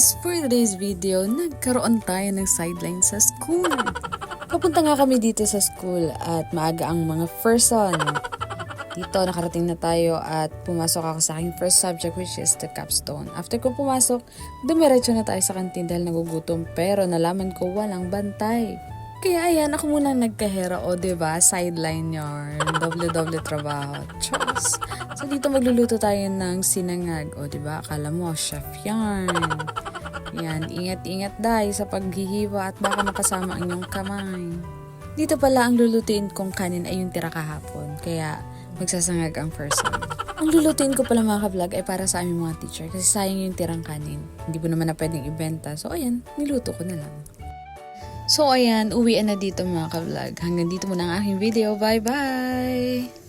guys, for today's video, nagkaroon tayo ng sideline sa school. Papunta nga kami dito sa school at maaga ang mga person. Dito nakarating na tayo at pumasok ako sa aking first subject which is the capstone. After ko pumasok, dumiretso na tayo sa kantin dahil nagugutom pero nalaman ko walang bantay. Kaya ayan, ako muna nagkahera o diba, sideline yarn, doble-doble trabaho, chos. So dito magluluto tayo ng sinangag o diba, akala mo chef yarn. Yan, ingat-ingat dahil sa paghihiwa at baka makasama ang iyong kamay. Dito pala ang lulutuin kong kanin ay yung tira kahapon, kaya magsasangag ang person. Ang lulutuin ko pala mga ka-vlog ay para sa aming mga teacher kasi sayang yung tirang kanin. Hindi mo naman na pwedeng ibenta, so ayan, niluto ko na lang. So ayan, uwian na dito mga ka-vlog. Hanggang dito muna ang aking video. Bye-bye!